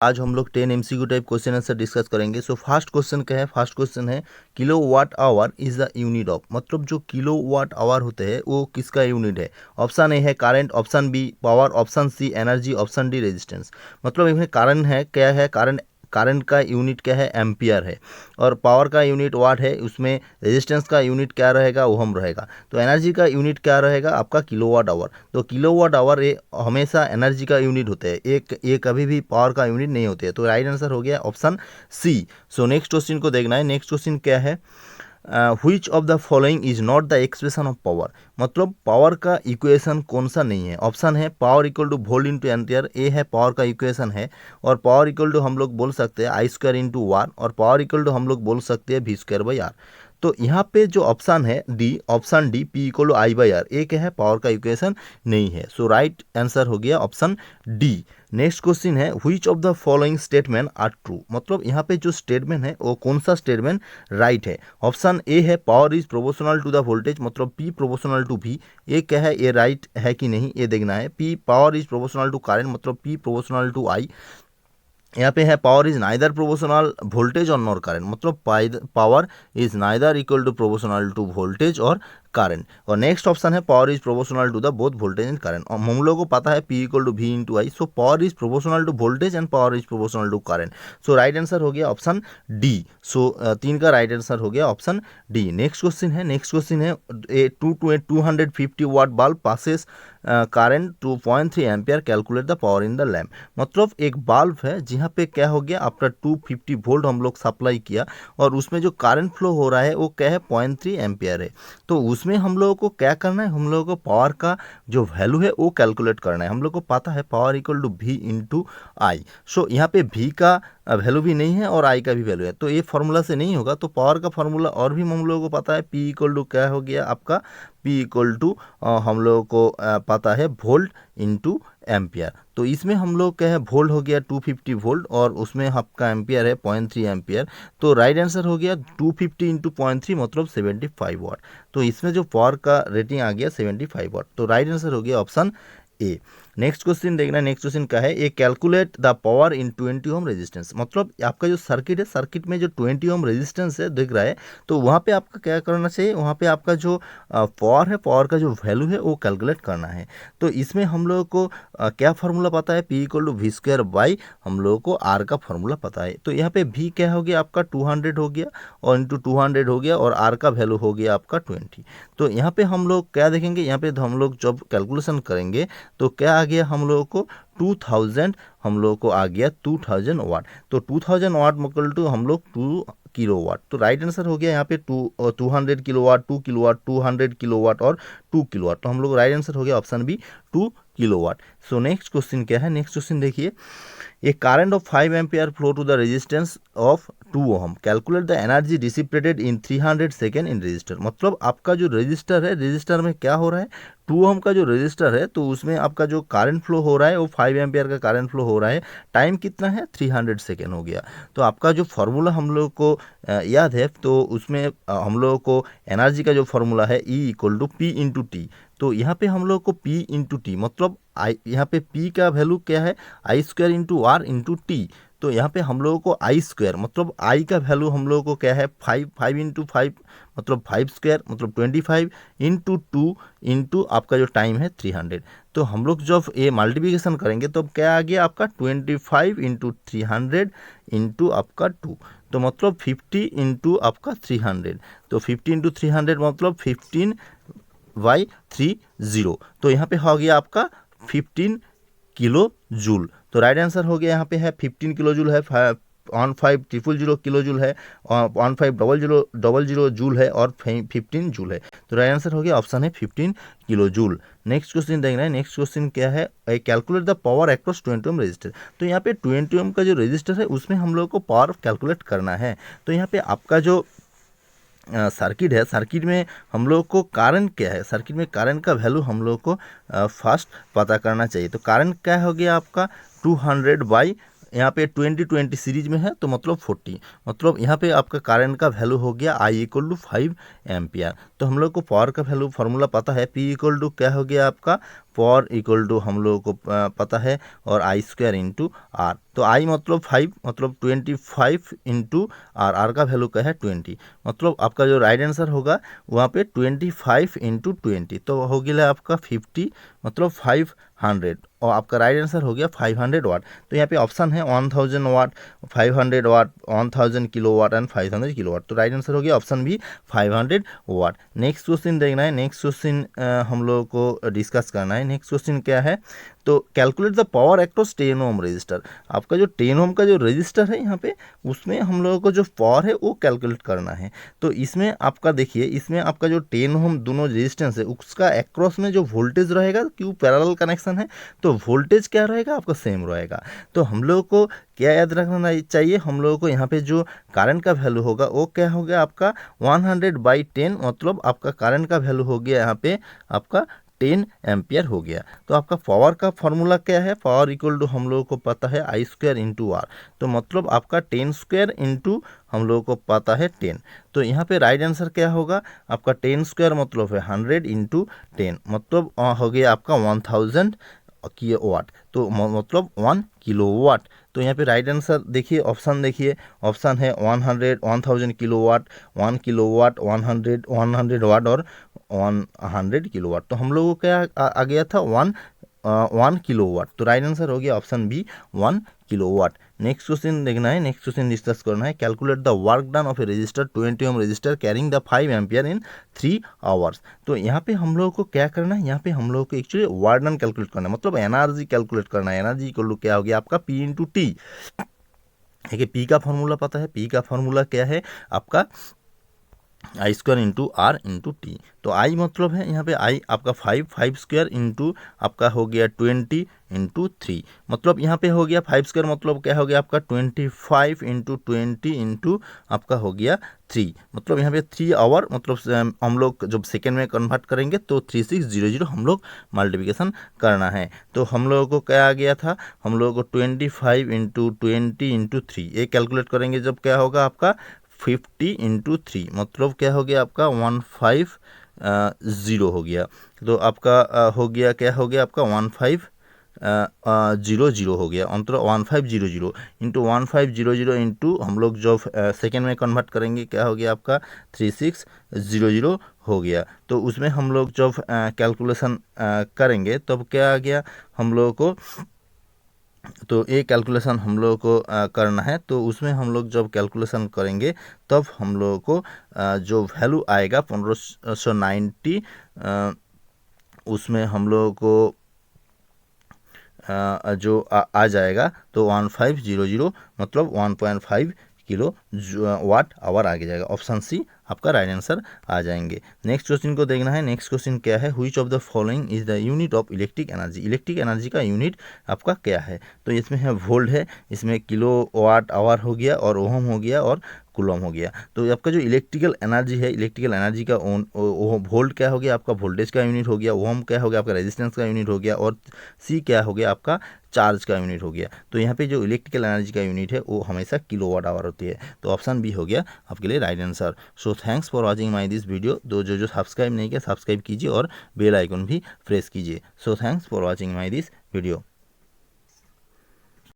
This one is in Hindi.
आज हम लोग 10 MCQ type question answer discuss करेंगे। सो फर्स्ट क्वेश्चन क्या है? फर्स्ट क्वेश्चन है kilowatt hour is the unit of, मतलब जो किलोवाट आवर होते हैं वो किसका यूनिट है? ऑप्शन ए है current, option B power, option C energy, option D resistance. मतलब इसमें कारण है क्या है? करंट का यूनिट क्या है? एम्पियर है। और पावर का यूनिट वाट है। उसमें रेजिस्टेंस का यूनिट क्या रहेगा? ओहम रहेगा। तो एनर्जी का यूनिट क्या रहेगा? आपका किलोवाट आवर। तो किलोवाट आवर ये हमेशा एनर्जी का यूनिट होते हैं, ये कभी भी पावर का यूनिट नहीं होते हैं। तो राइट आंसर हो गया option C. So next question को देखना है। नेक्स्ट क्वेश्चन क्या है? Which of the following is not the expression of power, मतलब पावर का इक्वेशन कौन सा नहीं है? ऑप्शन है power equal to volt into ampere, A है पावर का इक्वेशन है। और पावर इक्वल टू हम लोग बोल सकते हैं आई स्क्वायर इंटू आर, और पावर इक्वल टू हम लोग बोल सकते हैं वी स्क्वायर बाई आर। तो यहाँ पे जो ऑप्शन है D, option D P equal to I by R, ये क्या है? पावर का इक्वेशन नहीं है। सो राइट आंसर हो गया ऑप्शन डी। नेक्स्ट क्वेश्चन है which of the following statement are true, मतलब यहाँ पे जो स्टेटमेंट है वो कौन सा स्टेटमेंट राइट है? ऑप्शन ए है power is proportional to the voltage, मतलब पी प्रोपोर्शनल टू वी, ये क्या है? ये राइट है कि नहीं ये देखना है। P power is proportional to current, मतलब पी प्रोपोर्शनल टू आई। यहाँ पे है power is neither proportional voltage और नॉर करंट, मतलब power is neither equal to proportional to voltage और करंट। और नेक्स्ट ऑप्शन है power is proportional to the both voltage and current. और हम लोगों को पता है P equal to V into I, so power is proportional to voltage and power is proportional to current. So right answer हो गया ऑप्शन डी। सो 3 का राइट आंसर हो गया ऑप्शन डी। नेक्स्ट क्वेश्चन है। नेक्स्ट क्वेश्चन है 250 watt bulb passes current 2.3 ampere, calculate the power in the lamp. मतलब एक बल्ब है जहाँ पे क्या हो गया? आफ्टर 250 वोल्ट हम लोग सप्लाई किया और उसमें जो करंट फ्लो हो रहा है वो क्या है? 0.3 एम्पियर है। तो उसमें हम लोगों को क्या करना है? हम लोगों को पावर का जो वैल्यू है वो कैलकुलेट करना है। हम लोग को पता है power equal to V into I. So यहाँ पे वी का वैल्यू भी नहीं है और आई का भी वैल्यू है, तो ये फार्मूला से नहीं होगा। तो पावर का फार्मूला और भी हम लोगों को पता है, पी इक्वल टू क्या हो गया आपका? पी इक्वल टू हम लोगों को पता है वोल्ट इंटू एम्पियर। तो इसमें हम लोग क्या है? वोल्ट हो गया 250 वोल्ट और उसमें आपका एम्पियर है 0.3 एम्पियर। तो राइट आंसर हो गया 250 इंटू 0.3 मतलब 75 वाट। तो इसमें जो पावर का रेटिंग आ गया 75 वाट। तो राइट आंसर हो गया ऑप्शन ए। नेक्स्ट क्वेश्चन देखना। नेक्स्ट क्वेश्चन क्या है? ये calculate the power in 20 ohm resistance, मतलब आपका जो सर्किट है, सर्किट में जो 20 ओम रेजिस्टेंस है दिख रहा है, तो वहाँ पे आपका क्या करना चाहिए? वहाँ पे आपका जो पावर है, पावर का जो वैल्यू है वो कैलकुलेट करना है। तो इसमें हम लोगों को क्या फार्मूला पता है? P equal to V square by हम लोगों को आर का फार्मूला पता है। तो यहाँ पे वी क्या हो गया आपका? 200 हो गया और इंटू 200 हो गया और आर का वैल्यू हो गया आपका 20। तो यहाँ पे हम लोग क्या देखेंगे? यहाँ पे हम लोग जब कैलकुलेशन करेंगे तो क्या आ गया हम लोगों को? 2000 हम लोगों को आ गया 2000 वाट। तो 2000 वाट इक्वल टू हम लोग 2 किलोवाट। तो राइट आंसर हो गया यहाँ पे 200 किलोवाट, 2 किलोवाट, 200 किलोवाट और 2 किलोवाट। तो हम लोग राइट आंसर हो गया option B 2 kilowatt. So next question क्या है? नेक्स्ट क्वेश्चन देखिए, a current of 5 ampere flow to the resistance of 2 ohm, calculate the energy dissipated in 300 second in register. मतलब आपका जो रजिस्टर है, रजिस्टर में क्या हो रहा है? 2 ओम का जो रजिस्टर है तो उसमें आपका जो करंट फ्लो हो रहा है वो 5 एम्पियर का करंट फ्लो हो रहा है। टाइम कितना है? 300 सेकेंड हो गया। तो आपका जो फार्मूला हम लोग को याद है, तो उसमें हम लोगों को एनर्जी का जो फार्मूला है E equal to P into T. तो यहाँ पे हम लोग को P इंटू टी, मतलब आई, यहाँ पे P का वैल्यू क्या है? I square into R into T. तो यहाँ पे हम लोगों को आई स्क्वायर, मतलब आई का वैल्यू हम लोगों को क्या है? 5 इंटू 5 मतलब 5 स्क्वायर मतलब 25 इंटू 2 इंटू आपका जो टाइम है 300। तो हम लोग जब ये मल्टीप्लिकेशन करेंगे तो क्या आ गया आपका? 25 इंटू 300 इंटू आपका 2, तो मतलब 50 इंटू आपका 300। तो 50 इंटू 300 मतलब 15/30। तो यहाँ पे हो गया आपका 15 किलो जूल। तो राइट आंसर हो गया यहाँ पे है 15 किलो जूल है, 1500 किलो जूल है, 1500 जूल है और 15 जूल है। तो राइट आंसर हो गया ऑप्शन है 15 किलो जूल। नेक्स्ट क्वेश्चन देखना है। नेक्स्ट क्वेश्चन क्या है? Calculate the power across 20 ohm resistor. तो यहाँ पे 20 ओम का जो रजिस्टर है उसमें हम लोग को पावर कैलकुलेट करना है। तो यहाँ पे आपका जो सर्किट है, सर्किट में हम लोग को करंट क्या है? सर्किट में करंट का वैल्यू हम लोग को फर्स्ट पता करना चाहिए। तो करंट क्या हो गया आपका? 200 बाई यहाँ पे 2020 सीरीज में है तो मतलब 40, मतलब यहाँ पे आपका करंट का वैल्यू हो गया I इक्वल टू 5 एम्पियर। तो हम लोग को पावर का वैल्यू फार्मूला पता है, P इक्वल टू क्या हो गया आपका, पावर इक्वल टू हम लोगों को पता है और आई स्क्वायर इंटू आर। तो आई मतलब 5, मतलब 25 इंटू आर का वैल्यू क्या है 20, मतलब आपका जो राइट आंसर होगा वहाँ पे 25 इंटू 20 तो हो गया आपका 50, मतलब 500, और आपका राइट आंसर हो गया 500 वाट। तो यहाँ पे ऑप्शन है 1000 watt, 500 watt, 1000 kilo watt and 500 kilo watt. तो राइट आंसर हो गया ऑप्शन भी 500 वाट। नेक्स्ट क्वेश्चन देखना है, नेक्स्ट क्वेश्चन हम लोगों को डिस्कस करना है। नेक्स्ट क्वेश्चन क्या है, तो calculate the power across 10 ohm resistor. आपका जो 10 ओम का जो रजिस्टर है यहाँ पे, उसमें हम लोगों को जो पावर है वो कैलकुलेट करना है। तो इसमें आपका देखिए, इसमें आपका जो 10 ओम दोनों रेजिस्टेंस है उसका एक्रोस में जो वोल्टेज रहेगा, क्यों पैरेलल कनेक्शन है तो वोल्टेज क्या रहेगा आपका सेम रहेगा। तो हम लोगों को क्या याद रखना चाहिए, हम लोगों को यहाँ पे जो करंट का वैल्यू होगा वो क्या हो गया आपका 100/10, मतलब आपका करंट का वैल्यू हो गया यहाँ पे आपका 10 एम्पियर हो गया। तो आपका पावर का फॉर्मूला क्या है, पावर इक्वल टू हम लोगों को पता है आई स्क्वायर इंटू आर। तो मतलब आपका 10 स्क्वायर इंटू हम लोगों को पता है 10। तो यहाँ पे राइट आंसर क्या होगा आपका 10 स्क्वायर मतलब है 100 इंटू 10, मतलब हो गया आपका 1000 किलोवाट, तो मतलब 1 किलोवाट। तो यहाँ पे राइट आंसर देखिए, ऑप्शन देखिए, ऑप्शन है 1000 किलोवाट, 1 किलोवाट, 100 वाट और 100 किलोवाट। तो हम लोगों को क्या आ गया था 1 किलोवाट। तो राइट आंसर हो गया option B 1 kilowatt. Next question देखना है, नेक्स्ट क्वेश्चन डिस्कस करना है। Calculate the work done of a resistor 20 ohm resistor carrying the 5 ampere in 3 hours. तो यहाँ पे हम लोगों को क्या करना है, यहाँ पे हम लोगों को एक्चुअली वर्क डन कैलकुलेट करना है, मतलब एनर्जी कैलकुलेट करना है। एनर्जी इक्वल टू क्या हो गया आपका P इंटू टी। देखिए P का फॉर्मूला पता है, P का फॉर्मूला क्या है आपका I square into R into T. तो आई मतलब है यहाँ पे आई आपका 5 स्क्वायर इंटू आपका हो गया 20 इंटू 3, मतलब यहाँ पे हो गया 5 स्क्वायर मतलब क्या हो गया आपका 25 इंटू 20 इंटू आपका हो गया 3, मतलब यहाँ पे 3 आवर, मतलब हम लोग जब सेकेंड में कन्वर्ट करेंगे तो 3600 हम लोग मल्टीप्लिकेशन करना है। तो हम लोगों को क्या आ गया था, हम लोगों को 25 इंटू 20 इंटू 3 ये कैलकुलेट करेंगे जब क्या होगा आपका 50 इंटू 3, मतलब क्या हो गया आपका 150 हो गया। तो आपका हो गया क्या हो गया आपका 1500 हो गया, अंतर 1500 इंटू 1500 इंटू हम लोग जो सेकेंड में कन्वर्ट करेंगे क्या हो गया आपका 3600 हो गया। तो उसमें हम लोग जब कैलकुलेशन करेंगे तब क्या आ गया हम लोगों को, तो ये कैलकुलेशन हम लोगों को करना है। तो उसमें हम लोग जब कैलकुलेशन करेंगे तब हम लोगों को जो वैल्यू आएगा 1590, उसमें हम लोगों को जो आ जाएगा तो 1500, मतलब 1.5 किलो वाट आवर आगे जाएगा। ऑप्शन सी आपका राइट आंसर आ जाएंगे। नेक्स्ट क्वेश्चन को देखना है। नेक्स्ट क्वेश्चन क्या है, which of the following is the unit of electric energy. Electric energy का यूनिट आपका क्या है, तो इसमें है वोल्ट है, इसमें किलो वाट आवर हो गया और ओहम हो गया और कूलम हो गया। तो आपका जो इलेक्ट्रिकल एनर्जी है, इलेक्ट्रिकल एनर्जी का वोल्ट क्या हो गया आपका वोल्टेज का यूनिट हो गया, ओहम क्या हो गया आपका रेजिस्टेंस का यूनिट हो गया और सी क्या हो गया आपका चार्ज का यूनिट हो गया। तो यहाँ पे जो इलेक्ट्रिकल एनर्जी का यूनिट है वो हमेशा किलोवाट आवर होती है। तो ऑप्शन बी हो गया आपके लिए right answer. So thanks for watching my this video. जो सब्सक्राइब नहीं किया सब्सक्राइब कीजिए और बेल आइकन भी प्रेस कीजिए। So thanks for watching my this video.